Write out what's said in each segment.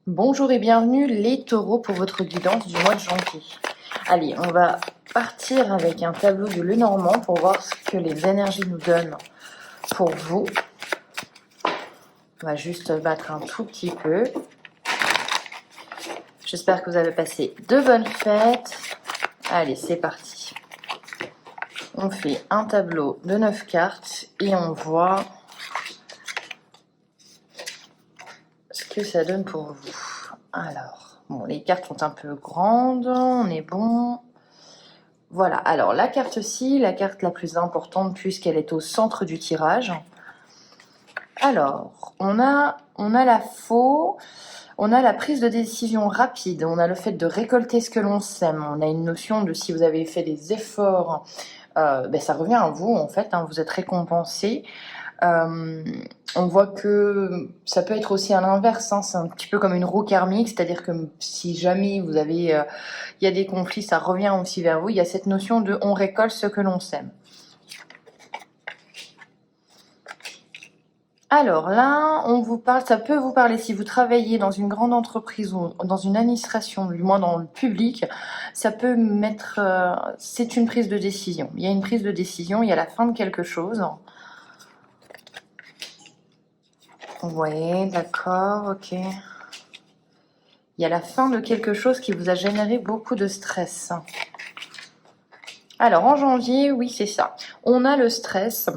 Bonjour et bienvenue les taureaux pour votre guidance du mois de janvier. Allez, on va partir avec un tableau de Lenormand pour voir ce que les énergies nous donnent pour vous. On va juste battre un tout petit peu. J'espère que vous avez passé de bonnes fêtes. Allez, c'est parti. On fait un tableau de 9 cartes et on voit ce que ça donne pour vous. Alors, bon, les cartes sont un peu grandes, on est bon. Voilà, alors la carte-ci, la carte la plus importante puisqu'elle est au centre du tirage. Alors, on a la faux, on a la prise de décision rapide, on a le fait de récolter ce que l'on sème, on a une notion de si vous avez fait des efforts, ça revient à vous en fait, vous êtes récompensé. On voit que ça peut être aussi à l'inverse, c'est un petit peu comme une roue karmique, c'est-à-dire que si jamais vous avez, il y a des conflits, ça revient aussi vers vous. Il y a cette notion de on récolte ce que l'on sème. Alors là, on vous parle, ça peut vous parler si vous travaillez dans une grande entreprise ou dans une administration, du moins dans le public, ça peut mettre, c'est une prise de décision. Il y a une prise de décision, il y a la fin de quelque chose. Ouais, d'accord, ok. Il y a la fin de quelque chose qui vous a généré beaucoup de stress. Alors, en janvier, oui, c'est ça. On a le stress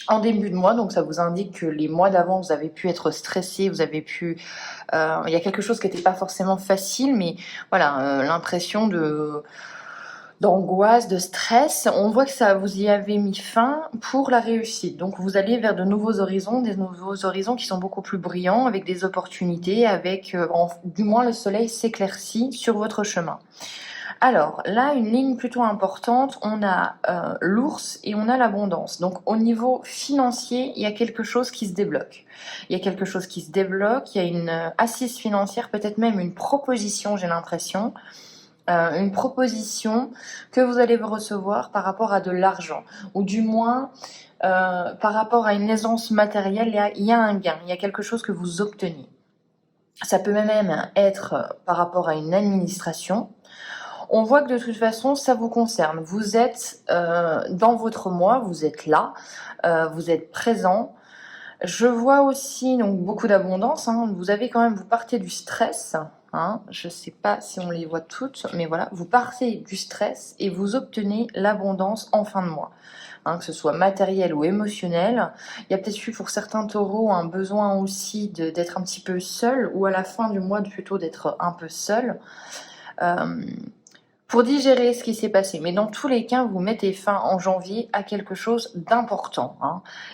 en début de mois, donc ça vous indique que les mois d'avant, vous avez pu être stressé, vous avez pu... il y a quelque chose qui n'était pas forcément facile, mais voilà, l'impression d'angoisse, de stress, on voit que ça vous y avez mis fin pour la réussite. Donc vous allez vers de nouveaux horizons, des nouveaux horizons qui sont beaucoup plus brillants, avec des opportunités, avec du moins le soleil s'éclaircit sur votre chemin. Alors là, une ligne plutôt importante, on a l'ours et on a l'abondance. Donc au niveau financier, il y a quelque chose qui se débloque. Il y a quelque chose qui se débloque, il y a une assise financière, peut-être même une proposition, j'ai l'impression. Une proposition que vous allez recevoir par rapport à de l'argent, ou du moins par rapport à une aisance matérielle, il y a un gain, il y a quelque chose que vous obtenez. Ça peut même être par rapport à une administration. On voit que de toute façon, ça vous concerne. Vous êtes dans votre moi, vous êtes là, vous êtes présent. Je vois aussi donc beaucoup d'abondance. Vous avez quand même, vous partez du stress. Je ne sais pas si on les voit toutes, mais voilà, vous partez du stress et vous obtenez l'abondance en fin de mois. Que ce soit matériel ou émotionnel. Il y a peut-être eu pour certains taureaux un besoin aussi d'être un petit peu seul, ou à la fin du mois plutôt d'être un peu seul. Pour digérer ce qui s'est passé. Mais dans tous les cas, vous mettez fin en janvier à quelque chose d'important.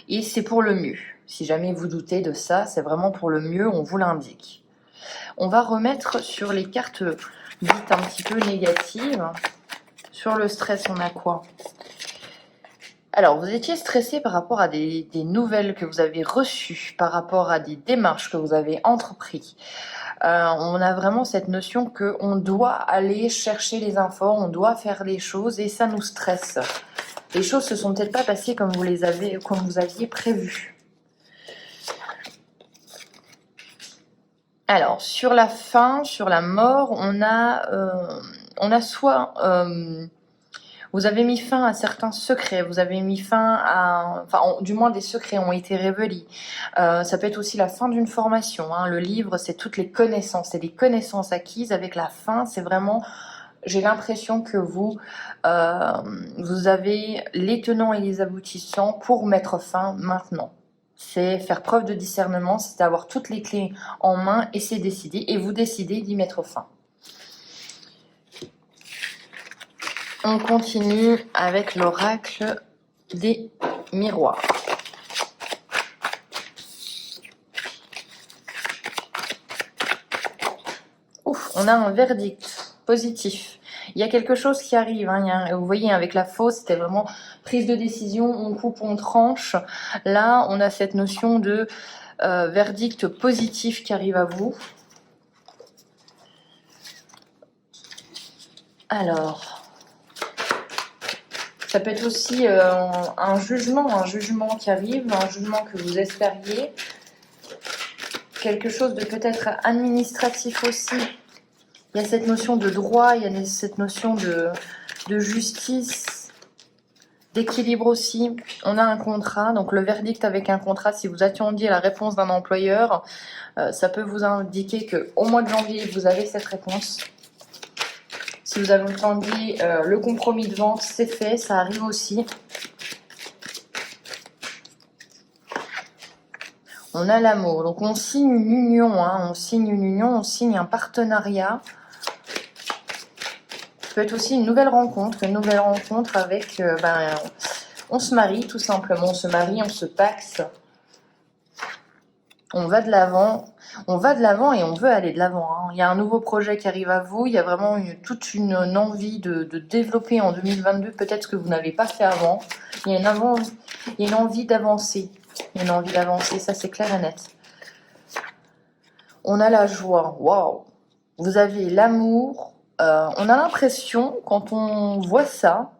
Et c'est pour le mieux. Si jamais vous doutez de ça, c'est vraiment pour le mieux, on vous l'indique. On va remettre sur les cartes dites un petit peu négatives. Sur le stress, on a quoi ? Alors, vous étiez stressé par rapport à des nouvelles que vous avez reçues, par rapport à des démarches que vous avez entreprises. On a vraiment cette notion qu'on doit aller chercher les infos, on doit faire les choses et ça nous stresse. Les choses se sont peut-être pas passées comme vous aviez prévu. Alors, sur la fin, sur la mort, on a soit... vous avez mis fin à certains secrets, vous avez mis fin à... du moins des secrets ont été révélés. Ça peut être aussi la fin d'une formation. Le livre, c'est toutes les connaissances, c'est des connaissances acquises. Avec la fin, c'est vraiment... J'ai l'impression que vous avez les tenants et les aboutissants pour mettre fin maintenant. C'est faire preuve de discernement, c'est avoir toutes les clés en main et c'est décider. Et vous décidez d'y mettre fin. On continue avec l'oracle des miroirs. Ouf, on a un verdict positif. Il y a quelque chose qui arrive. Vous voyez, avec la fausse, c'était vraiment prise de décision, on coupe, on tranche. Là, on a cette notion de verdict positif qui arrive à vous. Alors... Ça peut être aussi un jugement qui arrive, un jugement que vous espériez. quelque chose de peut-être administratif aussi. Il y a cette notion de droit, il y a cette notion de justice, d'équilibre aussi. On a un contrat, donc le verdict avec un contrat, si vous attendiez la réponse d'un employeur, ça peut vous indiquer qu'au mois de janvier, vous avez cette réponse. Si vous avez entendu le compromis de vente, c'est fait, ça arrive aussi. On a l'amour, donc on signe une union, on signe une union, on signe un partenariat. Ça peut être aussi une nouvelle rencontre avec, on se marie tout simplement, on se marie, on se paxe. On va de l'avant et on veut aller de l'avant. Il y a un nouveau projet qui arrive à vous, il y a vraiment toute une envie de développer en 2022, peut-être ce que vous n'avez pas fait avant. Il y a une envie d'avancer. Ça c'est clair et net. On a la joie, waouh. Vous avez l'amour. On a l'impression, quand on voit ça,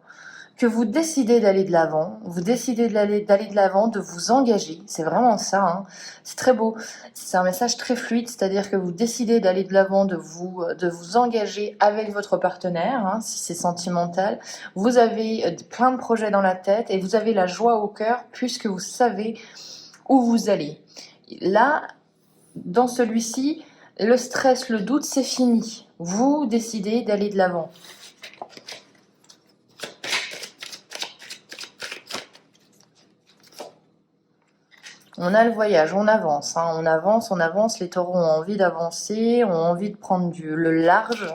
que vous décidez d'aller de l'avant, de l'avant, de vous engager. C'est vraiment ça. C'est très beau. C'est un message très fluide, c'est-à-dire que vous décidez d'aller de l'avant, de vous engager avec votre partenaire, si c'est sentimental. Vous avez plein de projets dans la tête et vous avez la joie au cœur puisque vous savez où vous allez. Là, dans celui-ci, le stress, le doute, c'est fini. Vous décidez d'aller de l'avant. On a le voyage, on avance, on avance. Les taureaux ont envie d'avancer, ont envie de prendre le large,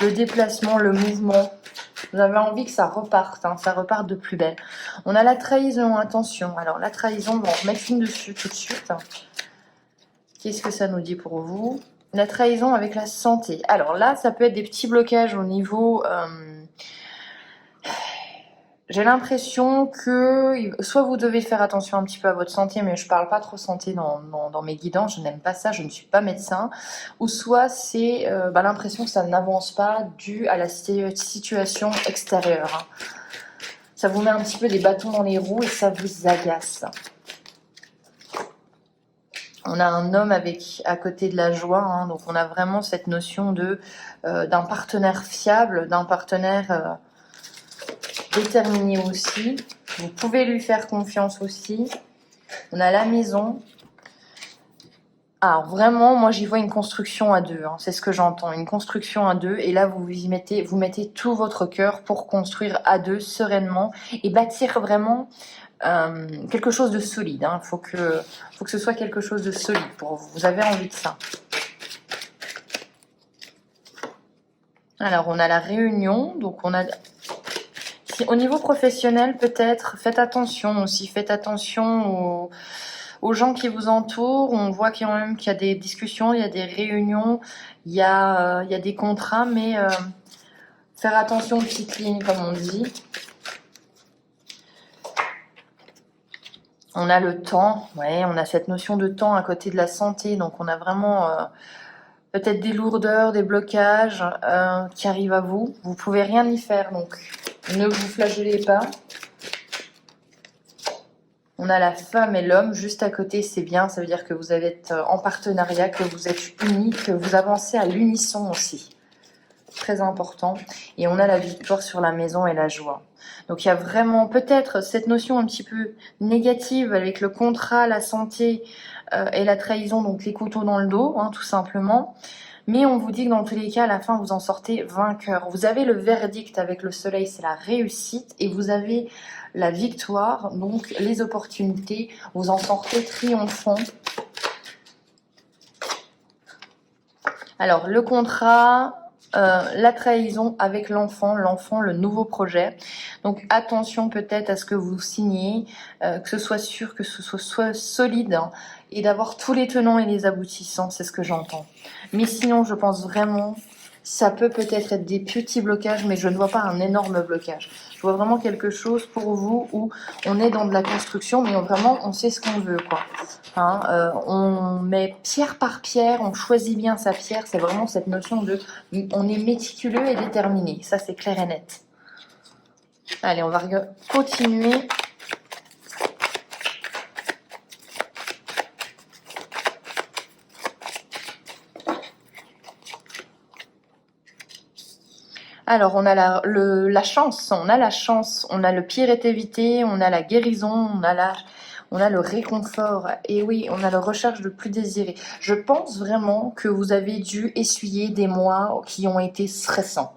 le déplacement, le mouvement. Vous avez envie que ça reparte, ça reparte de plus belle. On a la trahison, attention. Alors la trahison, bon, on met une dessus tout de suite. Qu'est-ce que ça nous dit pour vous? La trahison avec la santé. Alors là, ça peut être des petits blocages au niveau... J'ai l'impression que soit vous devez faire attention un petit peu à votre santé, mais je parle pas trop santé dans mes guidances, je n'aime pas ça, je ne suis pas médecin, ou soit c'est l'impression que ça n'avance pas dû à la situation extérieure. Ça vous met un petit peu des bâtons dans les roues et ça vous agace. On a un homme à côté de la joie, donc on a vraiment cette notion d'un partenaire fiable, d'un partenaire... déterminé aussi. Vous pouvez lui faire confiance aussi. On a la maison. Alors vraiment, moi j'y vois une construction à deux. C'est ce que j'entends, une construction à deux. Et là, vous mettez tout votre cœur pour construire à deux sereinement et bâtir vraiment quelque chose de solide. Il faut que ce soit quelque chose de solide pour vous. Vous avez envie de ça. Alors, on a la réunion. Donc, on a... Au niveau professionnel, peut-être, faites attention aussi. Faites attention aux gens qui vous entourent. On voit qu'il y a des discussions, il y a des réunions, il y a des contrats, mais faire attention aux petites lignes, comme on dit. On a le temps, on a cette notion de temps à côté de la santé, donc on a vraiment peut-être des lourdeurs, des blocages qui arrivent à vous. Vous pouvez rien y faire, donc ne vous flagellez pas. On a la femme et l'homme juste à côté, c'est bien, ça veut dire que vous êtes en partenariat, que vous êtes unis, que vous avancez à l'unisson aussi. Très important. Et on a la victoire sur la maison et la joie. Donc il y a vraiment peut-être cette notion un petit peu négative avec le contrat, la santé et la trahison, donc les couteaux dans le dos, tout simplement. Mais on vous dit que dans tous les cas, à la fin, vous en sortez vainqueur. Vous avez le verdict avec le soleil, c'est la réussite. Et vous avez la victoire, donc les opportunités. Vous en sortez triomphant. Alors, le contrat... la trahison avec l'enfant, le nouveau projet. Donc attention peut-être à ce que vous signez, que ce soit sûr, que ce soit solide et d'avoir tous les tenants et les aboutissants, c'est ce que j'entends. Mais sinon, je pense vraiment, ça peut-être être des petits blocages, mais je ne vois pas un énorme blocage. Je vois vraiment quelque chose pour vous où on est dans de la construction, mais vraiment on sait ce qu'on veut, quoi. On met pierre par pierre, on choisit bien sa pierre. C'est vraiment cette notion de on est méticuleux et déterminé. Ça, c'est clair et net. Allez, on va continuer. Alors, on a la chance, on a la chance, on a le pire est évité, on a la guérison, on a le réconfort. Et oui, on a la recherche de plus désiré. Je pense vraiment que vous avez dû essuyer des mois qui ont été stressants.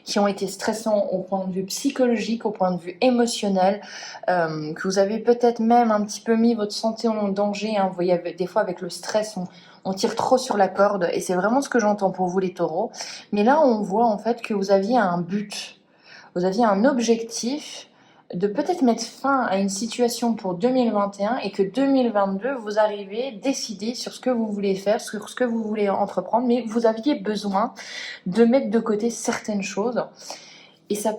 Qui ont été stressants au point de vue psychologique, au point de vue émotionnel, que vous avez peut-être même un petit peu mis votre santé en danger. Hein. Vous voyez, des fois avec le stress, on tire trop sur la corde, et c'est vraiment ce que j'entends pour vous les taureaux. Mais là, on voit en fait que vous aviez un but, vous aviez un objectif de peut-être mettre fin à une situation pour 2021 et que 2022, vous arrivez décider sur ce que vous voulez faire, sur ce que vous voulez entreprendre, mais vous aviez besoin de mettre de côté certaines choses. Et ça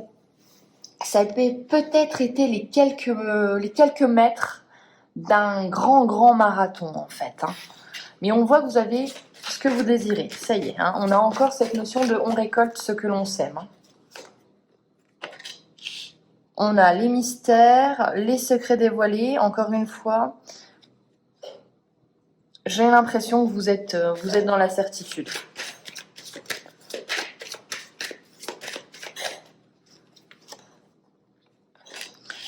a peut-être été les quelques mètres d'un grand marathon en fait. Hein. Mais on voit que vous avez ce que vous désirez. Ça y est, hein, on a encore cette notion de on récolte ce que l'on sème. Hein. On a les mystères, les secrets dévoilés. Encore une fois, j'ai l'impression que vous êtes dans la certitude.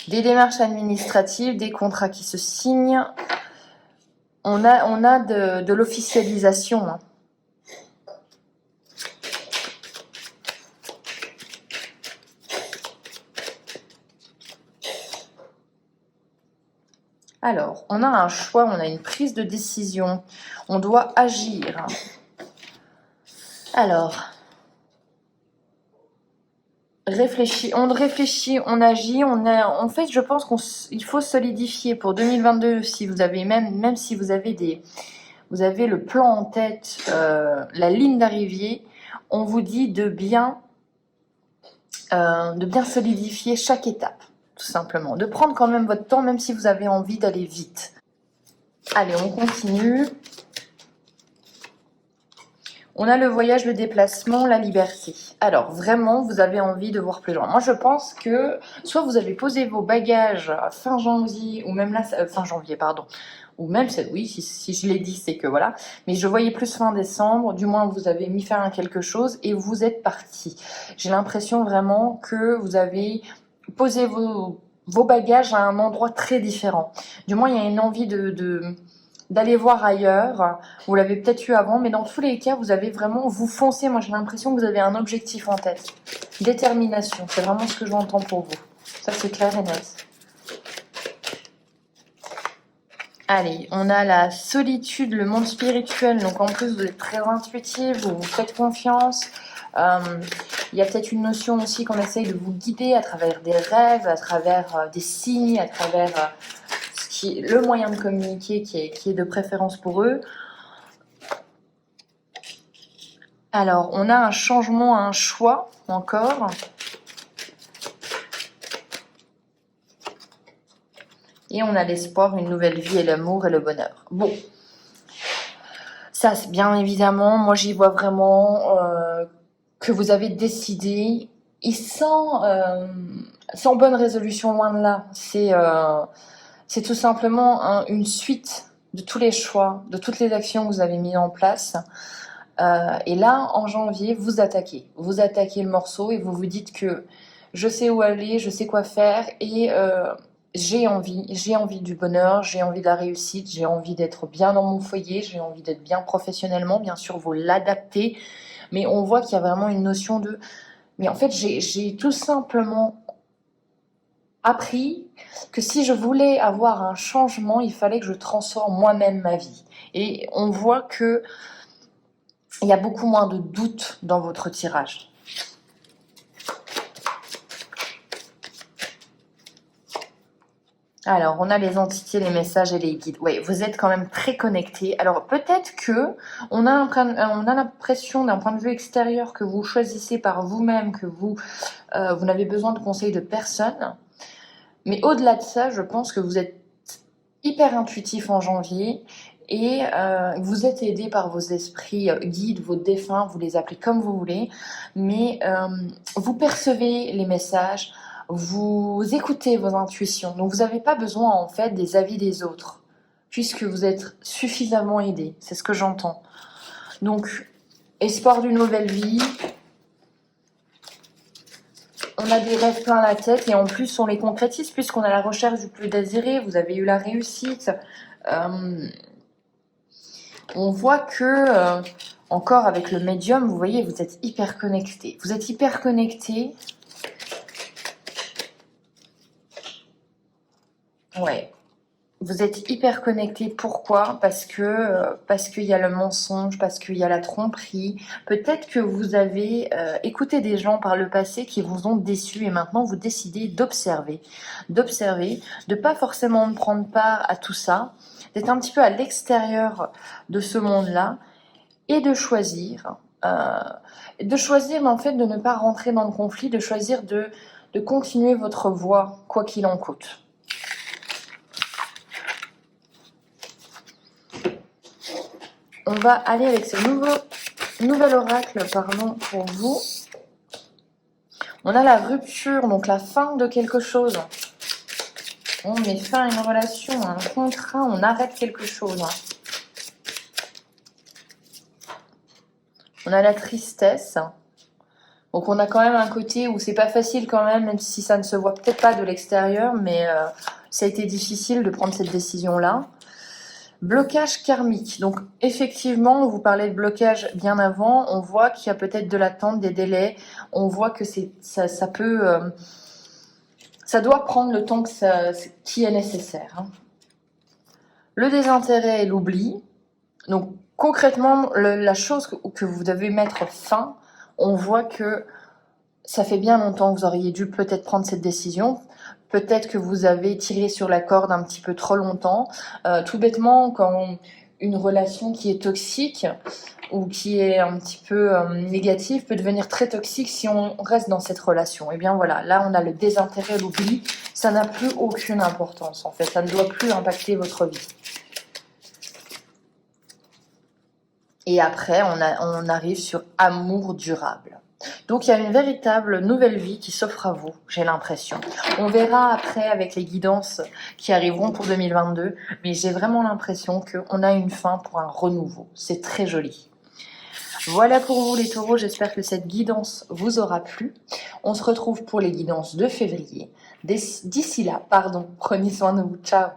Des démarches administratives, des contrats qui se signent. On a de l'officialisation. Hein. Alors, on a un choix, on a une prise de décision, on doit agir. Alors, on réfléchit, on agit, en fait, je pense qu'il faut solidifier pour 2022, si vous avez même si vous avez vous avez le plan en tête, la ligne d'arrivée, on vous dit de bien solidifier chaque étape. Tout simplement, de prendre quand même votre temps, même si vous avez envie d'aller vite. Allez, on continue. On a le voyage, le déplacement, la liberté. Alors, vraiment, vous avez envie de voir plus loin. Moi, je pense que soit vous avez posé vos bagages fin janvier, ou même là, fin janvier, pardon, ou même, oui, si je l'ai dit, c'est que voilà. Mais je voyais plus fin décembre, du moins, vous avez mis fin à quelque chose et vous êtes parti. J'ai l'impression vraiment que vous avez posez vos bagages à un endroit très différent. Du moins, il y a une envie d'aller voir ailleurs. Vous l'avez peut-être eu avant, mais dans tous les cas, vous avez vraiment, vous foncez. Moi, j'ai l'impression que vous avez un objectif en tête. Détermination, c'est vraiment ce que j'entends pour vous. Ça, c'est clair et net. Allez, on a la solitude, le monde spirituel. Donc, en plus, vous êtes très intuitif, vous vous faites confiance. Il y a peut-être une notion aussi qu'on essaye de vous guider à travers des rêves, à travers des signes, à travers le moyen de communiquer qui est de préférence pour eux. Alors, on a un changement, un choix encore. Et on a l'espoir, une nouvelle vie et l'amour et le bonheur. Bon, ça, c'est bien évidemment, moi j'y vois vraiment que vous avez décidé, et sans bonne résolution, loin de là. C'est tout simplement une suite de tous les choix, de toutes les actions que vous avez mises en place. Et là, en janvier, vous attaquez le morceau et vous vous dites que je sais où aller, je sais quoi faire et j'ai envie du bonheur, j'ai envie de la réussite, j'ai envie d'être bien dans mon foyer, j'ai envie d'être bien professionnellement. Bien sûr, vous l'adaptez, mais on voit qu'il y a vraiment une notion de... Mais en fait, j'ai tout simplement appris que si je voulais avoir un changement, il fallait que je transforme moi-même ma vie. Et on voit que il y a beaucoup moins de doutes dans votre tirage. Alors, on a les entités, les messages et les guides. Oui, vous êtes quand même très connectés. Alors, peut-être que on a l'impression d'un point de vue extérieur que vous choisissez par vous-même, que vous n'avez besoin de conseils de personne. Mais au-delà de ça, je pense que vous êtes hyper intuitif en janvier et vous êtes aidé par vos esprits guides, vos défunts, vous les appelez comme vous voulez, mais vous percevez les messages, vous écoutez vos intuitions, donc vous n'avez pas besoin en fait des avis des autres, puisque vous êtes suffisamment aidé, c'est ce que j'entends. Donc, espoir d'une nouvelle vie, on a des rêves plein la tête et en plus on les concrétise puisqu'on a la recherche du plus désiré, vous avez eu la réussite. On voit que, encore avec le médium, vous voyez, vous êtes hyper connecté. Vous êtes hyper connecté. Ouais. Vous êtes hyper connecté. Pourquoi? Parce qu'il y a le mensonge, parce qu'il y a la tromperie. Peut-être que vous avez écouté des gens par le passé qui vous ont déçu et maintenant vous décidez d'observer, de pas forcément prendre part à tout ça, d'être un petit peu à l'extérieur de ce monde-là et de choisir, mais en fait de ne pas rentrer dans le conflit, de choisir de continuer votre voie quoi qu'il en coûte. On va aller avec ce nouvel oracle pour vous. On a la rupture, donc la fin de quelque chose. On met fin à une relation, un contrat, on arrête quelque chose. On a la tristesse. Donc on a quand même un côté où c'est pas facile quand même si ça ne se voit peut-être pas de l'extérieur, mais ça a été difficile de prendre cette décision-là. Blocage karmique. Donc effectivement, vous parlez de blocage bien avant, on voit qu'il y a peut-être de l'attente, des délais, on voit que ça peut... ça doit prendre le temps qui est nécessaire. Le désintérêt et l'oubli. Donc concrètement, la chose que vous devez mettre fin, on voit que ça fait bien longtemps que vous auriez dû peut-être prendre cette décision. Peut-être que vous avez tiré sur la corde un petit peu trop longtemps. Tout bêtement, quand une relation qui est toxique ou qui est un petit peu négative peut devenir très toxique si on reste dans cette relation. Et bien voilà, là on a le désintérêt, l'oubli. Ça n'a plus aucune importance en fait. Ça ne doit plus impacter votre vie. Et après, on arrive sur amour durable. Donc, il y a une véritable nouvelle vie qui s'offre à vous, j'ai l'impression. On verra après avec les guidances qui arriveront pour 2022, mais j'ai vraiment l'impression qu'on a une fin pour un renouveau. C'est très joli. Voilà pour vous les taureaux, j'espère que cette guidance vous aura plu. On se retrouve pour les guidances de février. D'ici là, prenez soin de vous, ciao.